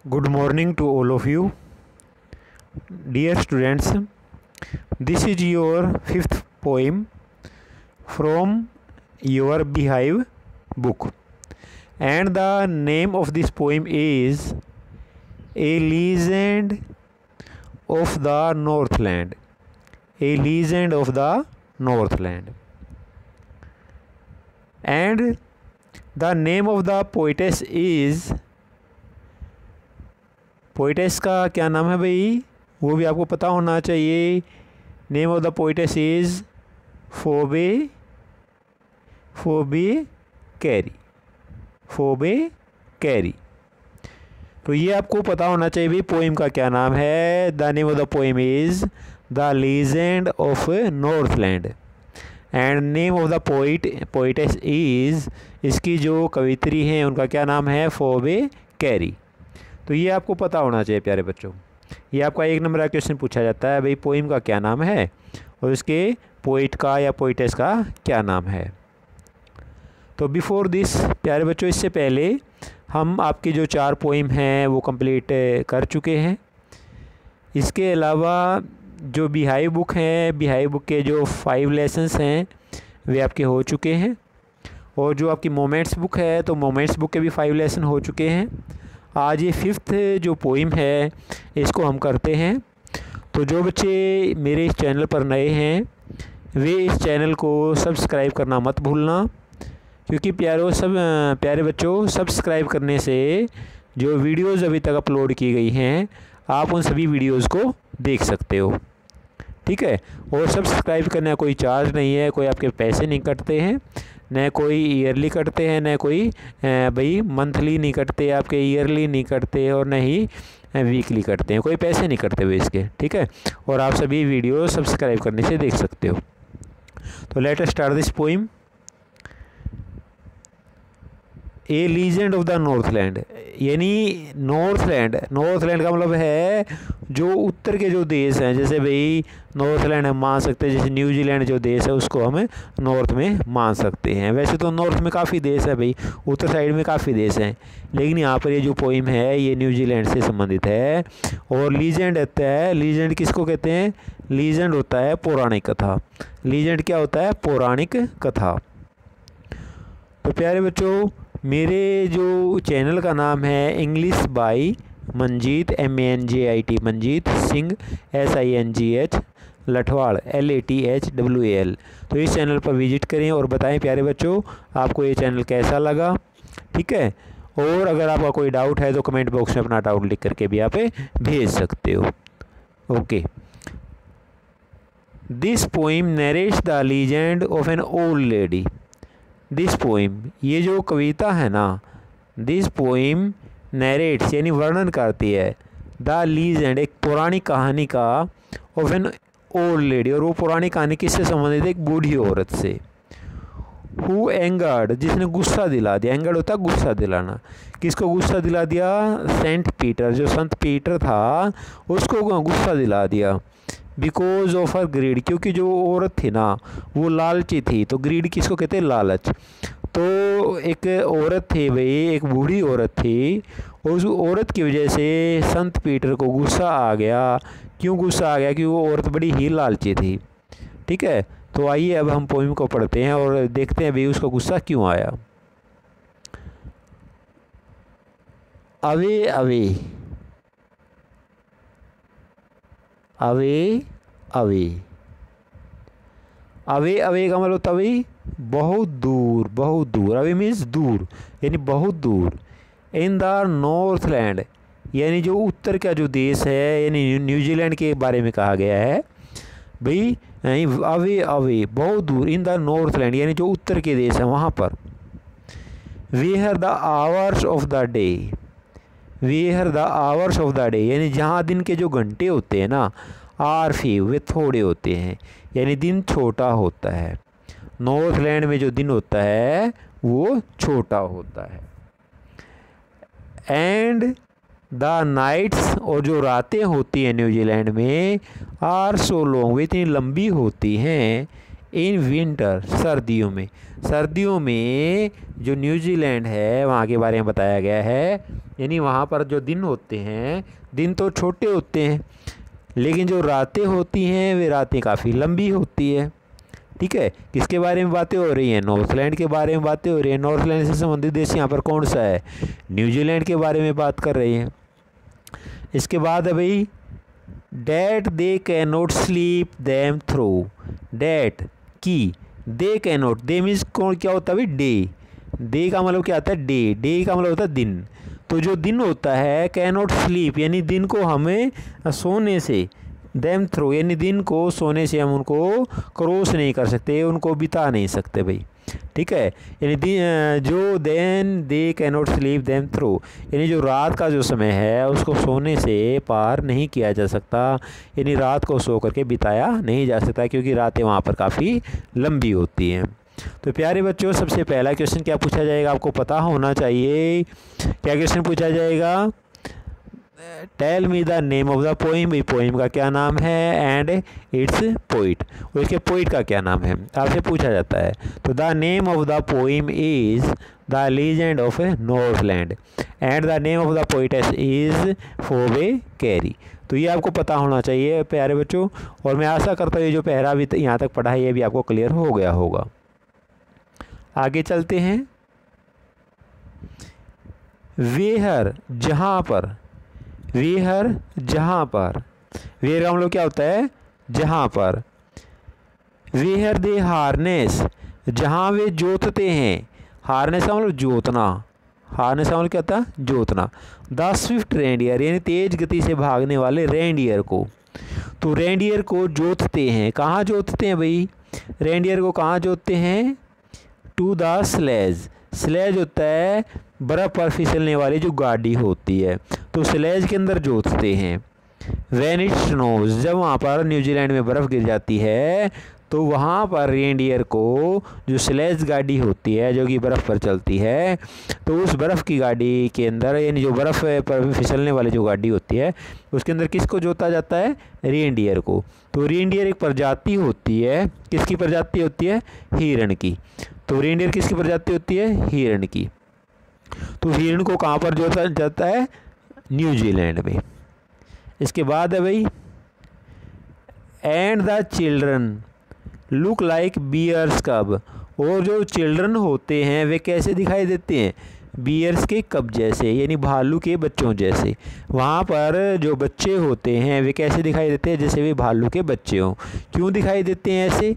Good morning to all of you. Dear students, this is your fifth poem from your Beehive book. And the name of this poem is A Legend of the Northland. A Legend of the Northland. And the name of the poetess is, poetess का क्या नाम है भाई, वो भी आपको पता होना चाहिए. Name of the poetess is Phoebe carry. Phoebe carry. तो ये आपको पता होना चाहिए भाई पोइम का क्या नाम है. The name of the poem is the legend of Northland and name of the poetess is, इसकी जो कवित्री हैं उनका क्या नाम है, फोबे कैरी. तो ये आपको पता होना चाहिए प्यारे बच्चों. ये आपका 1 नंबर का क्वेश्चन पूछा जाता है भाई पोइम का क्या नाम है और इसके पोइट का या पोइटेस का क्या नाम है. तो बिफोर दिस प्यारे बच्चों, इससे पहले हम आपकी जो 4 पोइम हैं वो कंप्लीट कर चुके हैं. इसके अलावा जो बीहाइव बुक हैं, बीहाइव बुक के जो 5 लेसन्स हैं वे आपके हो चुके हैं. और जो आपकी मोमेंट्स बुक है तो मोमेंट्स बुक के भी 5 लेसन हो चुके हैं. आज ये 5th जो पोइम है इसको हम करते हैं. तो जो बच्चे मेरे इस चैनल पर नए हैं वे इस चैनल को सब्सक्राइब करना मत भूलना, क्योंकि प्यारे बच्चों सब्सक्राइब करने से जो वीडियोस अभी तक अपलोड की गई हैं आप उन सभी वीडियोस को देख सकते हो. ठीक है. और सब्सक्राइब करने का कोई चार्ज नहीं है, कोई आपके पैसे नहीं कटते हैं, न कोई ईयरली कटते हैं, न कोई भाई मंथली नहीं कटते आपके, ईयरली नहीं कटते और न ही वीकली कटते हैं. कोई पैसे नहीं कटते हुए इसके. ठीक है. और आप सभी वीडियो सब्सक्राइब करने से देख सकते हो. तो let us start this poem. A legend of the Northland, यानी नॉर्थलैंड का मतलब है जो उत्तर के जो देश हैं. जैसे भाई नॉर्थलैंड हम मान सकते हैं, जैसे न्यूजीलैंड जो देश है उसको हम नॉर्थ में मान सकते हैं. वैसे तो नॉर्थ में काफ़ी देश है भाई, उत्तर साइड में काफ़ी देश हैं, लेकिन यहाँ पर ये जो पोइम है ये न्यूजीलैंड से संबंधित है. और लीजेंड होता है, लीजेंड किसको कहते हैं, लीजेंड होता है पौराणिक कथा. लीजेंड क्या होता है, पौराणिक कथा. तो प्यारे बच्चों मेरे जो चैनल का नाम है English by Manjeet MANJIT Manjeet Singh SINGH लठवाड़ LATHWAL. तो इस चैनल पर विजिट करें और बताएं प्यारे बच्चों आपको ये चैनल कैसा लगा. ठीक है. और अगर आपका कोई डाउट है तो कमेंट बॉक्स में अपना डाउट लिख करके भी आप भेज सकते हो. Okay. This poem narrates the legend of an old lady. This poem, ये जो कविता है ना, दिस पोइम नरेट्स यानी वर्णन करती है, द लीजेंड एक पुरानी कहानी का, ऑफ एन ओल्ड लेडी, और वो पुरानी कहानी किससे संबंधित है, एक बूढ़ी औरत से. हु एंगर्ड, जिसने गुस्सा दिला दिया. एंगर्ड होता है गुस्सा दिलाना. किसको गुस्सा दिला दिया, सेंट पीटर, जो संत पीटर था उसको गुस्सा दिला दिया. बिकॉज ऑफ हर ग्रीड, क्योंकि जो औरत थी ना वो लालची थी. तो ग्रीड किसको कहते हैं, लालच. तो एक औरत थी भाई, एक बूढ़ी औरत थी, उस औरत की वजह से संत पीटर को गुस्सा आ गया. क्यों गुस्सा आ गया, क्योंकि वो औरत बड़ी ही लालची थी. ठीक है. तो आइए अब हम पोइम को पढ़ते हैं और देखते हैं भाई उसका गुस्सा क्यों आया. Away away away away away away का मतलब तभी बहुत दूर, बहुत दूर. अवे मीन्स दूर, यानी बहुत दूर. इन द नॉर्थलैंड, यानी जो उत्तर का जो देश है, यानी न्यूजीलैंड के बारे में कहा गया है भाई. अवे अवे बहुत दूर, इन द नॉर्थलैंड यानी जो उत्तर के देश है वहाँ पर. Where the hours of the day, where the hours of the day यानी जहाँ दिन के जो घंटे होते हैं ना, आर फीव वे थोड़े होते हैं, यानी दिन छोटा होता है. नॉर्थलैंड में जो दिन होता है वो छोटा होता है. एंड द नाइट्स, और जो रातें होती हैं न्यूजीलैंड में, आर सो लॉन्ग वे इतनी लंबी होती हैं. इन विंटर, सर्दियों में। सर्दियों में जो न्यूजीलैंड है वहाँ के बारे में बताया गया है, यानी वहाँ पर जो दिन होते हैं, दिन तो छोटे होते हैं, लेकिन जो रातें होती हैं वे रातें काफ़ी लंबी होती है। ठीक है, किसके बारे में बातें हो रही हैं? नॉर्थलैंड के बारे में बातें हो रही हैं। नॉर्थलैंड से संबंधित देश यहाँ पर कौन सा है? न्यूजीलैंड के बारे में बात कर रही हैं। इसके बाद है भाई, that they can not sleep them through. That की, they can not, they means कौन, क्या होता है भाई? डे। डे का मतलब क्या आता है? डे। डे का मतलब होता है दिन। तो जो दिन होता है, कैन नॉट स्लीप यानी दिन को हमें सोने से, दैम थ्रू यानी दिन को सोने से हम उनको क्रॉस नहीं कर सकते, उनको बिता नहीं सकते भाई। ठीक है, यानी जो then they can not sleep them through, यानी जो रात का जो समय है उसको सोने से पार नहीं किया जा सकता, यानी रात को सो करके बिताया नहीं जा सकता, क्योंकि रातें वहाँ पर काफ़ी लंबी होती हैं। तो प्यारे बच्चों, सबसे पहला क्वेश्चन क्या पूछा जाएगा आपको पता होना चाहिए। क्या क्वेश्चन पूछा जाएगा? Tell me the name of the poem. Poem का क्या नाम है? एंड इट्स पोइट, और इसके पोइट का क्या नाम है, आपसे पूछा जाता है। तो the name of the poem is the legend of Northland and the name of the poetess is Phoebe carry. तो ये आपको पता होना चाहिए प्यारे बच्चों, और मैं आशा करता हूँ ये जो पहरा अभी यहाँ तक पढ़ा है ये भी आपको क्लियर हो गया होगा। आगे चलते हैं। वेहर, जहाँ पर, वेहर जहाँ पर, वेहर का मतलब क्या होता है? जहाँ पर। वेहर दे हार्नेस, जहाँ वे जोतते हैं। हार्नेस का मतलब जोतना, हार्नेस का मतलब क्या होता है? जोतना। द स्विफ्ट रेंडियर यानी तेज गति से भागने वाले रेंडियर को। तो रेंडियर को जोतते हैं, कहाँ जोतते हैं भाई? रेंडियर को कहाँ जोतते हैं? To the sledge. स्लेज होता है बर्फ़ पर फिसलने वाली जो गाड़ी होती है, तो स्लेज के अंदर जोतते हैं। व्हेन इट स्नोज, जब वहाँ पर न्यूजीलैंड में बर्फ़ गिर जाती है तो वहाँ पर रेंडियर को जो स्लेज गाड़ी होती है जो कि बर्फ़ पर चलती है, तो उस बर्फ़ की गाड़ी के अंदर, यानी जो बर्फ़ पर फिसलने वाली जो गाड़ी होती है उसके अंदर किसको जोता जाता है? रेंडियर को। तो रेंडियर एक प्रजाति होती है, किसकी प्रजाति होती है? हिरण की। तो रेंडियर किसकी प्रजाति होती है? हिरण की। तो हिरण को कहाँ पर जोता जाता है? न्यूजीलैंड में। इसके बाद है भाई, and the children look like bears cub. और जो चिल्ड्रन होते हैं वे कैसे दिखाई देते हैं? बियर्स के कब जैसे, यानी भालू के बच्चों जैसे। वहाँ पर जो बच्चे होते हैं वे कैसे दिखाई देते हैं? जैसे वे भालू के बच्चे हों। क्यों दिखाई देते हैं ऐसे?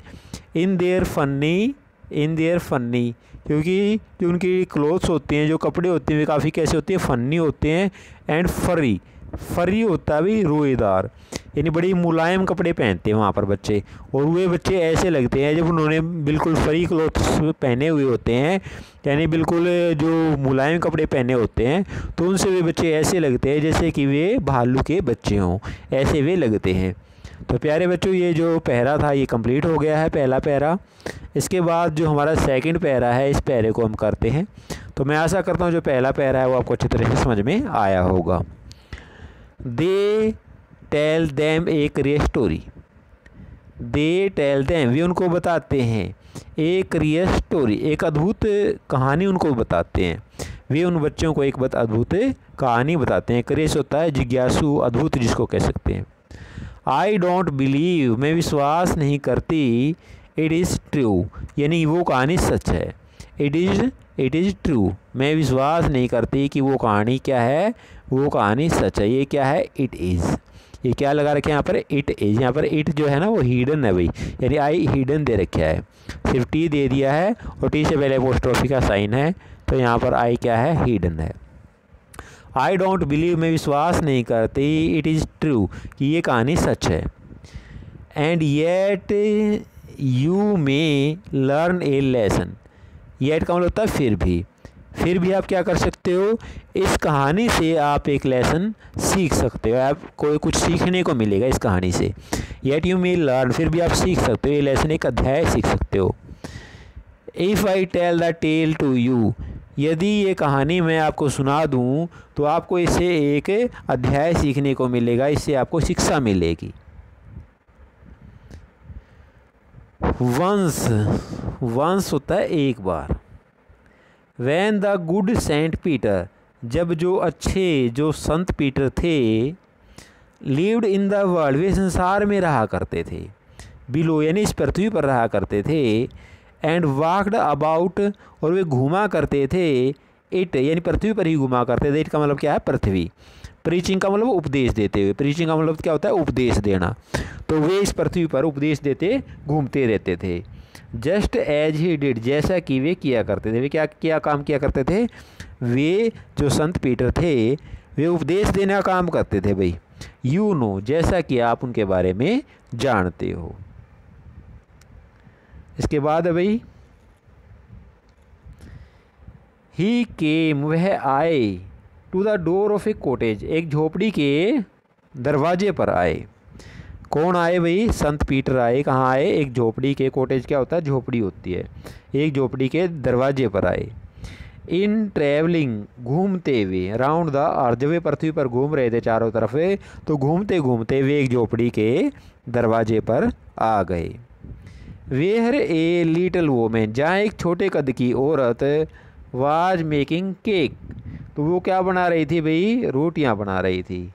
इन देयर फन्नी, इन देयर फन्नी, क्योंकि जो उनकी क्लोथ्स होती हैं, जो कपड़े होते हैं वे काफ़ी कैसे होते हैं? फन्नी होते हैं। एंड फरी, फरी होता है भाई रोएदार, यानी बड़ी मुलायम कपड़े पहनते हैं वहाँ पर बच्चे, और वे बच्चे ऐसे लगते हैं जब उन्होंने बिल्कुल फरी क्लोथ्स पहने हुए होते हैं, यानी बिल्कुल जो मुलायम कपड़े पहने होते हैं, तो उनसे वे बच्चे ऐसे लगते हैं जैसे कि वे भालू के बच्चे हों, ऐसे वे लगते हैं। तो प्यारे बच्चों, ये जो पहरा था ये कंप्लीट हो गया है, पहला पहरा। इसके बाद जो हमारा सेकंड पहरा है, इस पहरे को हम करते हैं। तो मैं आशा करता हूँ जो पहला पहरा है वो आपको अच्छी तरह से समझ में आया होगा। दे टेल देम एक real story. They tell them, वे उनको बताते हैं एक रियल स्टोरी, एक अद्भुत कहानी उनको बताते हैं। वे उन बच्चों को एक अद्भुत कहानी बताते हैं। क्रेस होता है जिज्ञासु, अद्भुत जिसको कह सकते हैं। आई डोंट बिलीव, मैं विश्वास नहीं करती। इट इज़ ट्रू, यानी वो कहानी सच है। इट इज़ ट्रू, मैं विश्वास नहीं करती कि वो कहानी क्या है? वो कहानी सच है। ये क्या है? It is. ये क्या लगा रखे हैं यहाँ पर? It is. यहाँ पर इट जो है ना वो हिडन है भाई, यानी आई हिडन दे रखा है, सिर्फ टी दे दिया है और टी से पहले अपोस्ट्रोफी का साइन है, तो यहाँ पर आई क्या है? हिडन है। आई डोंट बिलीव, मैं विश्वास नहीं करती। इट इज़ ट्रू, कि ये कहानी सच है। And yet you may learn A lesson. Yet का मतलब होता है फिर भी आप क्या कर सकते हो? इस कहानी से आप एक लेसन सीख सकते हो, आपको कुछ सीखने को मिलेगा इस कहानी से। येट यू मे लर्न, फिर भी आप सीख सकते हो, ये लेसन एक अध्याय सीख सकते हो। If I tell the tale to you, यदि ये कहानी मैं आपको सुना दूं तो आपको इससे एक अध्याय सीखने को मिलेगा, इससे आपको शिक्षा मिलेगी। वंस, वंस होता है एक बार। When the good saint Peter, जब जो अच्छे जो संत पीटर थे, लिव्ड इन द वर्ल्ड, वे संसार में रहा करते थे, बिलो यानी इस पृथ्वी पर रहा करते थे, एंड वॉकड अबाउट, और वे घूमा करते थे, इट यानी पृथ्वी पर ही घूमा करते थे। इट का मतलब क्या है? पृथ्वी। प्रीचिंग का मतलब उपदेश देते हुए, प्रीचिंग का मतलब क्या होता है? उपदेश देना। तो वे इस पृथ्वी पर उपदेश देते घूमते रहते थे। जस्ट एज ही डिड, जैसा कि वे किया करते थे। वे क्या काम किया करते थे? वे जो संत पीटर थे वे उपदेश देने का काम करते थे भाई। यू नो, जैसा कि आप उनके बारे में जानते हो। इसके बाद है भाई, ही केम, वह आए, to the door of a cottage, एक झोपड़ी के दरवाजे पर आए। कौन आए भाई? संत पीटर आए। कहाँ आए? एक झोपड़ी के, कॉटेज क्या होता है? झोपड़ी होती है। एक झोपड़ी के दरवाजे पर आए। इन ट्रैवलिंग, घूमते हुए, राउंड द अर्थ, जब वे पृथ्वी पर घूम रहे थे चारों तरफ, तो घूमते घूमते वे एक झोपड़ी के दरवाजे पर आ गए। वेयर ए लिटिल वोमेन, जहाँ एक छोटे कद की औरत, वाज मेकिंग केक, तो वो क्या बना रही थी भाई? रोटियां बना रही थी।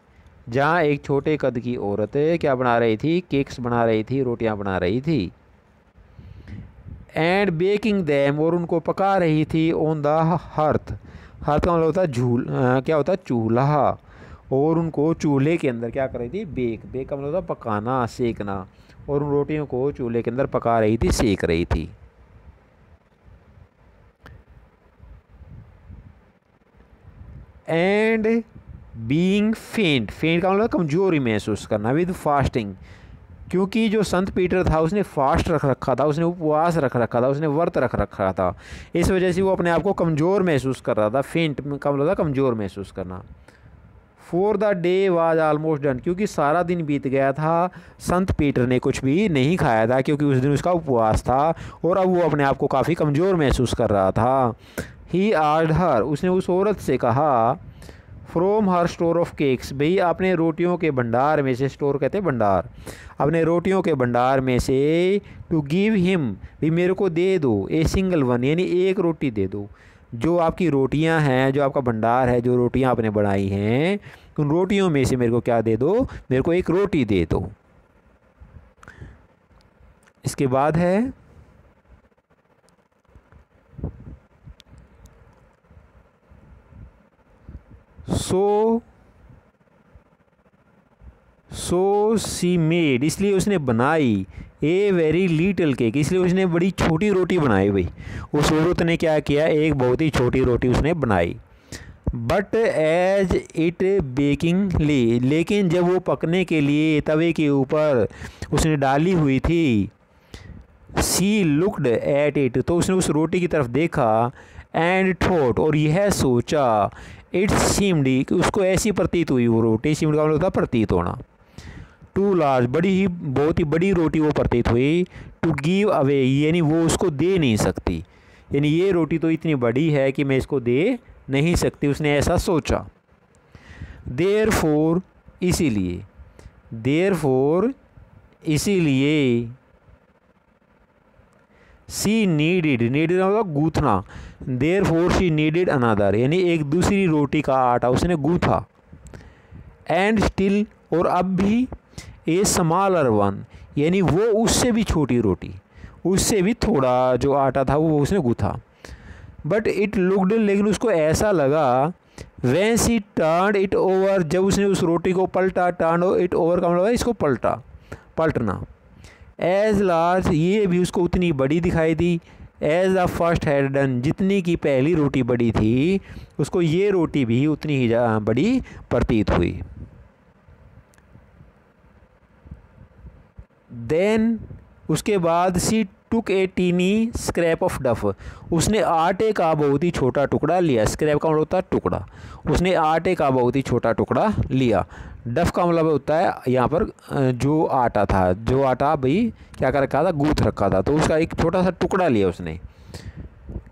जहाँ एक छोटे कद की औरत क्या बना रही थी? केक्स बना रही थी, रोटियां बना रही थी। एंड बेकिंग दैम, और उनको पका रही थी, ऑन द हर्थ, हर्थ का मतलब होता है क्या होता है? चूल्हा। और उनको चूल्हे के अंदर क्या कर रही थी? बेक, बेक का मतलब होता है पकाना, सेकना। और उन रोटियों को चूल्हे के अंदर पका रही थी, सेक रही थी। एंड बीइंग फेंट, फेंट का मतलब कमजोरी महसूस करना, विद फास्टिंग, क्योंकि जो संत पीटर था उसने फास्ट रख रखा था, उसने उपवास रख रखा था, उसने व्रत रख रखा था, इस वजह से वो अपने आप को कमज़ोर महसूस कर रहा था। फेंट का मतलब था कमज़ोर महसूस करना। For the day was almost done, क्योंकि सारा दिन बीत गया था, संत पीटर ने कुछ भी नहीं खाया था, क्योंकि उस दिन उसका उपवास था, और अब वो अपने आप को काफ़ी कमज़ोर महसूस कर रहा था। ही आस्क्ड हर, उसने उस औरत से कहा, from her store of cakes, भाई अपने रोटियों के भंडार में से, स्टोर कहते हैं भंडार, अपने रोटियों के भंडार में से, टू गिव हिम, भी मेरे को दे दो, ए सिंगल वन, यानी एक रोटी दे दो। जो आपकी रोटियां हैं, जो आपका भंडार है, जो रोटियां आपने बनाई हैं, उन रोटियों में से मेरे को क्या दे दो? मेरे को एक रोटी दे दो। इसके बाद है, सो सी मेड, इसलिए उसने बनाई, ए वेरी लिटिल केक, इसलिए उसने बड़ी छोटी रोटी बनाई भाई। उस औरत ने क्या किया? एक बहुत ही छोटी रोटी उसने बनाई। बट एज इट बेकिंग ली, लेकिन जब वो पकने के लिए तवे के ऊपर उसने डाली हुई थी, सी लुक्ड एट इट, तो उसने उस रोटी की तरफ देखा, एंड थॉट, और यह सोचा, इट सीम्ड, कि उसको ऐसी प्रतीत हुई वो रोटी, सीम्ड का मतलब होता प्रतीत होना, टू लार्ज, बहुत ही बड़ी रोटी वो प्रतीत हुई, टू गिव अवे, यानी वो उसको दे नहीं सकती, यानी ये रोटी तो इतनी बड़ी है कि मैं इसको दे नहीं सकती, उसने ऐसा सोचा। देयरफॉर, इसीलिए, देयरफॉर, इसीलिए, सी नीडिड, नीडिड मतलब गूथना, देयरफॉर शी नीडिड अनदर, यानी एक दूसरी रोटी का आटा उसने गूथा। एंड स्टिल, और अब भी, ए स्मॉलर वन, यानी वो उससे भी छोटी रोटी, उससे भी थोड़ा जो आटा था वो उसने गूथा। बट इट लुक्ड, लेकिन उसको ऐसा लगा, when she turned it over, जब उसने उस रोटी को पलटा, टर्न इट ओवर का मतलब है इसको पलटा, पलटना, एज लार्ज, ये भी उसको उतनी बड़ी दिखाई दी, as the first had done, जितनी की पहली रोटी बड़ी थी, उसको ये रोटी भी उतनी ही बड़ी प्रतीत हुई। देन, उसके बाद, सी टुक ए टीनी स्क्रैप ऑफ डफ, उसने आटे का बहुत ही छोटा टुकड़ा लिया, स्क्रैप का मतलब होता है टुकड़ा, उसने आटे का बहुत ही छोटा टुकड़ा लिया। डफ का मतलब होता है यहाँ पर जो आटा था, जो आटा भाई क्या कर रखा था? गूथ रखा था, तो उसका एक छोटा सा टुकड़ा लिया उसने।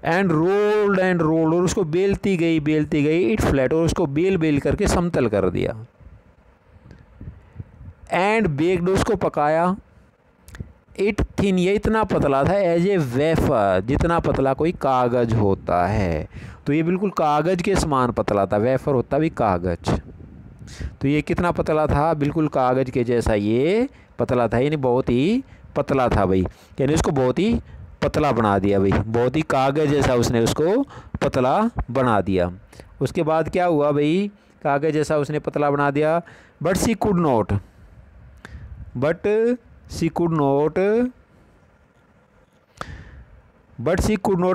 एंड रोल्ड, और उसको बेलती गई, इट फ्लैट, और उसको बेल करके समतल कर दिया। एंड बेक्ड, उसको पकाया, इट थिन, ये इतना पतला था, एज ए वेफर, जितना पतला कोई कागज़ होता है। तो ये बिल्कुल कागज़ के समान पतला था, वेफर होता भी कागज़। तो ये कितना पतला था, बिल्कुल कागज़ के जैसा ये पतला था, यानी बहुत ही पतला था भाई, यानी उसको बहुत ही पतला बना दिया भाई, बहुत ही कागज़ जैसा उसने उसको पतला बना दिया। उसके बाद क्या हुआ भाई, कागज़ जैसा उसने पतला बना दिया। But she could not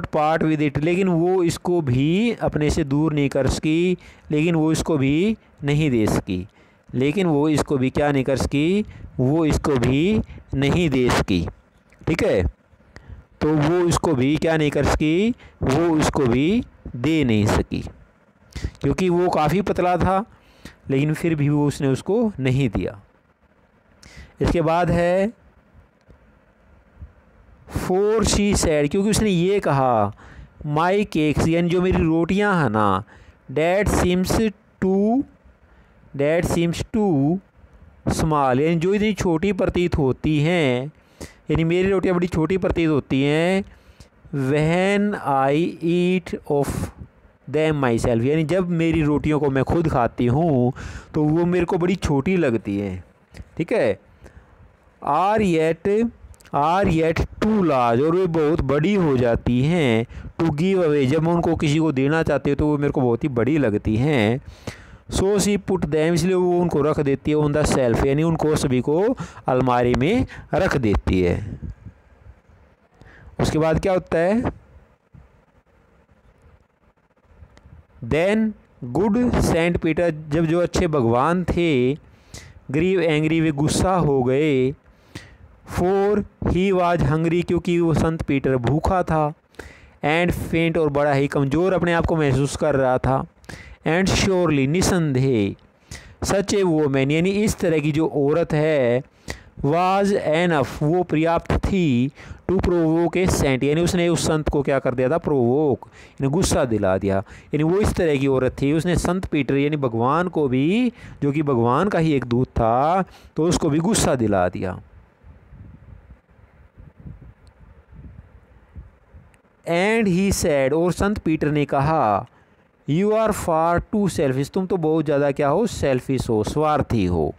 part with it, लेकिन वो इसको भी अपने से दूर नहीं कर सकी, लेकिन वो इसको भी नहीं दे सकी, लेकिन वो इसको भी क्या नहीं कर सकी, वो इसको भी नहीं दे सकी। ठीक है, तो वो इसको भी क्या नहीं कर सकी, वो इसको भी दे नहीं सकी, क्योंकि वो काफ़ी पतला था, लेकिन फिर भी वो उसने उसको नहीं दिया। इसके बाद है फोर शी सैड, क्योंकि उसने ये कहा माई केक्स, यानी जो मेरी रोटियां हैं ना, डैट सीम्स टू स्मॉल, यानी जो इतनी छोटी प्रतीत होती हैं, यानी मेरी रोटियां बड़ी छोटी प्रतीत होती हैं। When I eat of them my self, यानी जब मेरी रोटियों को मैं खुद खाती हूँ तो वो मेरे को बड़ी छोटी लगती हैं। ठीक है, आर येट टू लार्ज, और वे बहुत बड़ी हो जाती हैं। टू गिव अवे, जब मैं उनको किसी को देना चाहती हूँ तो वो मेरे को बहुत ही बड़ी लगती हैं। सो सी पुट दैम, इसलिए वो उनको रख देती है ऑन द सेल्फ, यानी उनको सभी को अलमारी में रख देती है। उसके बाद क्या होता है, देन गुड सेंट पीटर, जब जो अच्छे भगवान थे, ग्रीव एंग्री, वे गुस्सा हो गए। फोर ही वाज हंग्री, क्योंकि वो संत पीटर भूखा था। एंड फेंट, और बड़ा ही कमज़ोर अपने आप को महसूस कर रहा था। एंड श्योरली, निसंदेह, सच ए वोमेन, यानी इस तरह की जो औरत है, वाज एनफ, वो पर्याप्त थी, टू प्रोवोक ए सेंट, यानी उसने उस संत को क्या कर दिया था, प्रोवोक, यानी गुस्सा दिला दिया। यानी वो इस तरह की औरत थी, उसने संत पीटर यानी भगवान को भी, जो कि भगवान का ही एक दूत था, तो उसको भी गुस्सा दिला दिया। एंड ही सैड, और संत पीटर ने कहा, you are far too selfish, तुम तो बहुत ज़्यादा क्या हो, सेल्फिश हो, स्वार्थी हो।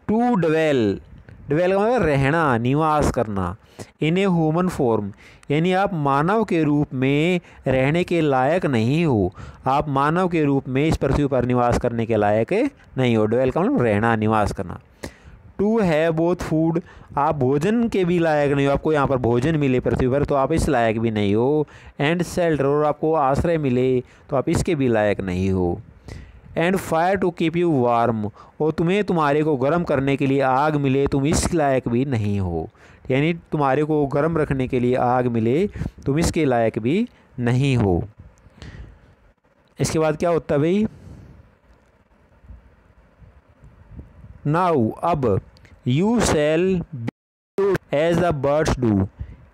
टू डवेल का मतलब रहना, निवास करना। इन ए ह्यूमन फॉर्म, यानी आप मानव के रूप में रहने के लायक नहीं हो, आप मानव के रूप में इस पृथ्वी पर निवास करने के लायक नहीं हो। डवेल का मतलब रहना, निवास करना। टू है बोथ फूड, आप भोजन के भी लायक नहीं हो, आपको यहाँ पर भोजन मिले पृथ्वी पर तो आप इस लायक भी नहीं हो। एंड शेल्टर, और आपको आश्रय मिले तो आप इसके भी लायक नहीं हो। And fire to keep you warm, और तुम्हें तुम्हारे को गर्म करने के लिए आग मिले, तुम इस लायक भी नहीं हो, यानी तुम्हारे को गर्म रखने के लिए आग मिले, तुम इसके लायक भी नहीं हो। इसके बाद क्या होता है भाई, नाउ, अब, you shall as the birds do,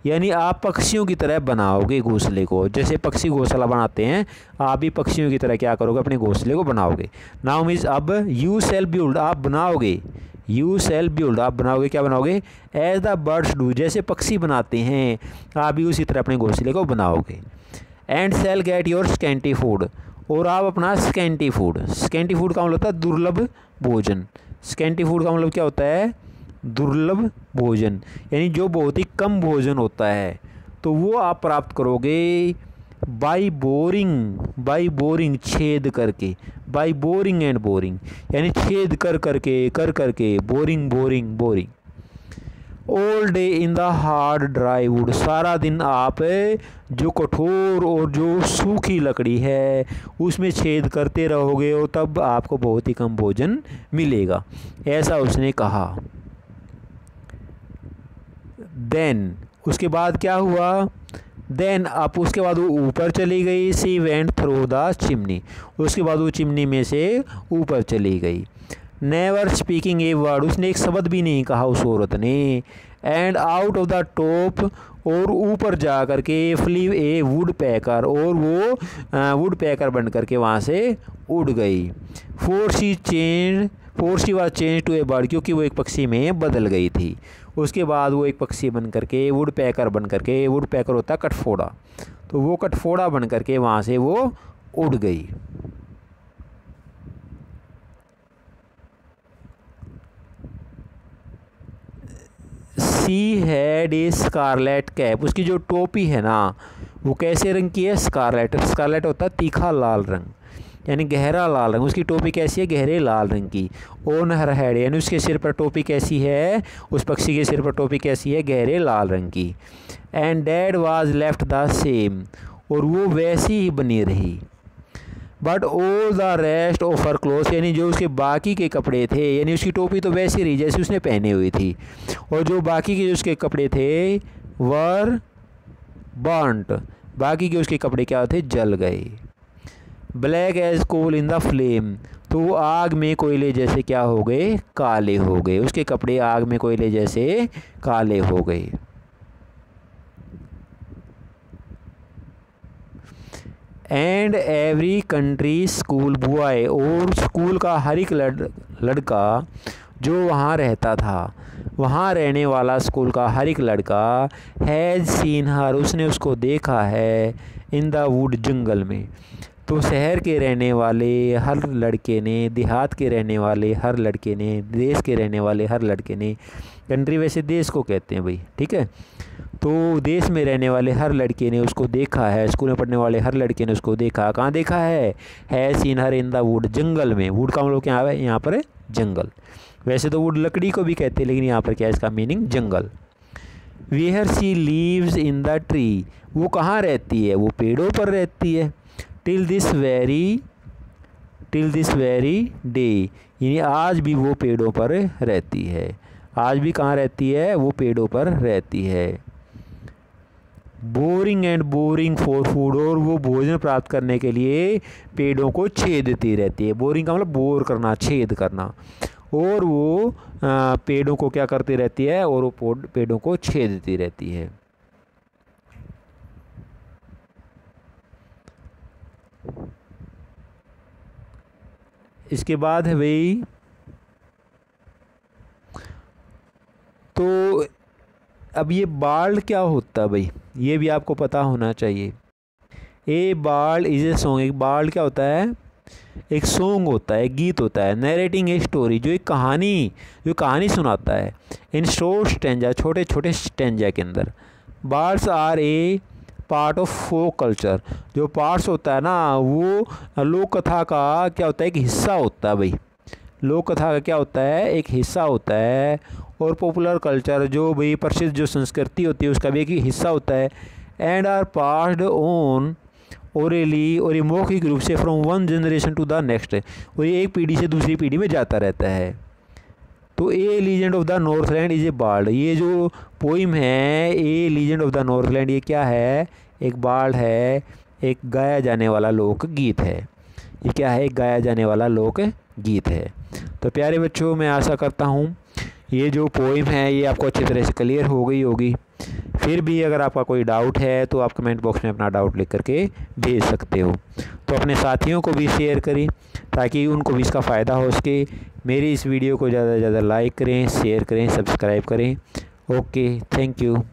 यानी आप पक्षियों की तरह बनाओगे घोंसले को, जैसे पक्षी घोंसला बनाते हैं, आप भी पक्षियों की तरह क्या करोगे, अपने घोंसले को बनाओगे। नाउ मीन्स अब, यू शैल बिल्ड, आप बनाओगे, यू शैल बिल्ड, आप बनाओगे, क्या बनाओगे, एज द बर्ड्स डू, जैसे पक्षी बनाते हैं, आप भी उसी तरह अपने घोंसले को बनाओगे। And shall get your scanty food, और आप अपना स्कैंटी फूड का मतलब होता है दुर्लभ भोजन। स्कैंटी फूड का मतलब क्या होता है, दुर्लभ भोजन, यानी जो बहुत ही कम भोजन होता है, तो वो आप प्राप्त करोगे बाई बोरिंग, छेद करके, बाई बोरिंग एंड बोरिंग, यानी छेद कर करके, boring. All day in the hard dry would, सारा दिन आप जो कठोर और जो सूखी लकड़ी है उसमें छेद करते रहोगे, और तब आपको बहुत ही कम भोजन मिलेगा, ऐसा उसने कहा। देन, उसके बाद क्या हुआ, देन आप, उसके बाद वो ऊपर चली गई। She went through the chimney, उसके बाद वो चिमनी में से ऊपर चली गई। नेवर स्पीकिंग ए वर्ड, उसने एक शब्द भी नहीं कहा उस औरत ने। And out of the top, और ऊपर जा कर के फ्लीव ए वुड पैकर, और वो वुड पैकर बन करके वहाँ से उड़ गई। For she change for she was change to a bird, क्योंकि वो एक पक्षी में बदल गई थी। उसके बाद वो एक पक्षी बन करके वुड पैकर बन करके, वुड पैकर होता है कटफोड़ा, तो वो कटफोड़ा बन करके वहाँ से वो उड़ गई। She had a scarlet cap, उसकी जो टोपी है ना वो कैसे रंग की है? स्कारलेट। स्कारलेट होता है तीखा लाल रंग, यानी गहरा लाल रंग। उसकी टोपी कैसी है? गहरे लाल रंग की। ऑन हर हेड, यानी उसके सिर पर टोपी कैसी है? उस पक्षी के सिर पर टोपी कैसी है? गहरे लाल रंग की। And dad was left the same, और वो वैसी ही बनी रही। But all the rest of her cloth, यानी जो उसके बाकी के कपड़े थे, यानी उसकी टोपी तो वैसी रही जैसे उसने पहनी हुई थी, और जो बाकी के जो उसके कपड़े थे वर बर्न्ट, बाकी के उसके कपड़े क्या थे? जल गए। Black as coal in the flame, तो वो आग में कोयले जैसे क्या हो गए? काले हो गए। उसके कपड़े आग में कोयले जैसे काले हो गए। And every country school boy, और स्कूल का हर एक लड़का जो वहाँ रहता था, वहाँ रहने वाला स्कूल का हर एक लड़का हैज़ सीन हर, उसने उसको देखा है इन द वुड, जंगल में। तो शहर के रहने वाले हर लड़के ने, देहात के रहने वाले हर लड़के ने, देश के रहने वाले हर लड़के ने, कंट्री वैसे देश को कहते हैं भाई, ठीक है, तो देश में रहने वाले हर लड़के ने उसको देखा है, स्कूल में पढ़ने वाले हर लड़के ने उसको देखा। कहाँ देखा है seen her in the wood, जंगल में। वुड का हम लोग क्या है? यहाँ पर है जंगल। वैसे तो वुड लकड़ी को भी कहते हैं, लेकिन यहाँ पर क्या है इसका मीनिंग? जंगल। Where she lives in the tree, वो कहाँ रहती है? वो पेड़ों पर रहती है। टिल दिस वेरी डे, यानी आज भी वो पेड़ों पर रहती है। आज भी कहाँ रहती है? वो पेड़ों पर रहती है। Boring and boring for food, और वो भोजन प्राप्त करने के लिए पेड़ों को छेदती रहती है। बोरिंग का मतलब बोर करना, छेद करना, और वो पेड़ों को क्या करती रहती है? और वो पेड़ों को छेदती रहती है। इसके बाद है भाई, तो अब ये बाल्ड क्या होता है भाई, ये भी आपको पता होना चाहिए। ए बाल्ड इज ए सॉन्ग, एक बाल्ड क्या होता है? एक सॉन्ग होता है, गीत होता है। नरेटिंग ए स्टोरी, जो एक कहानी सुनाता है। इन शॉर्ट स्टेंजा, छोटे छोटे स्टेंजा के अंदर। Ballads are a part of folk culture, जो पार्ट्स होता है ना वो लोक कथा का क्या होता है? एक हिस्सा होता है भाई। लोक कथा का क्या होता है? एक हिस्सा होता है। और पॉपुलर कल्चर, जो भाई प्रसिद्ध जो संस्कृति होती है उसका भी एक हिस्सा होता है। And are passed on orally, और ये मौखिक रूप से from one generation to the next, और ये एक पीढ़ी से दूसरी पीढ़ी में जाता रहता है। तो a legend of the Northland is a ballad, ये जो पोइम है a legend of the Northland, ये क्या है? एक बाल्ड है, एक गाया जाने वाला लोकगीत है। ये क्या है? एक गाया जाने वाला लोकगीत है। तो प्यारे बच्चों, मैं आशा करता हूँ ये जो पोइम है ये आपको अच्छी तरह से क्लियर हो गई होगी। फिर भी अगर आपका कोई डाउट है तो आप कमेंट बॉक्स में अपना डाउट लिख करके भेज सकते हो। तो अपने साथियों को भी शेयर करें ताकि उनको भी इसका फ़ायदा हो सके। मेरी इस वीडियो को ज़्यादा से ज़्यादा लाइक करें, शेयर करें, सब्सक्राइब करें। Okay, thank you.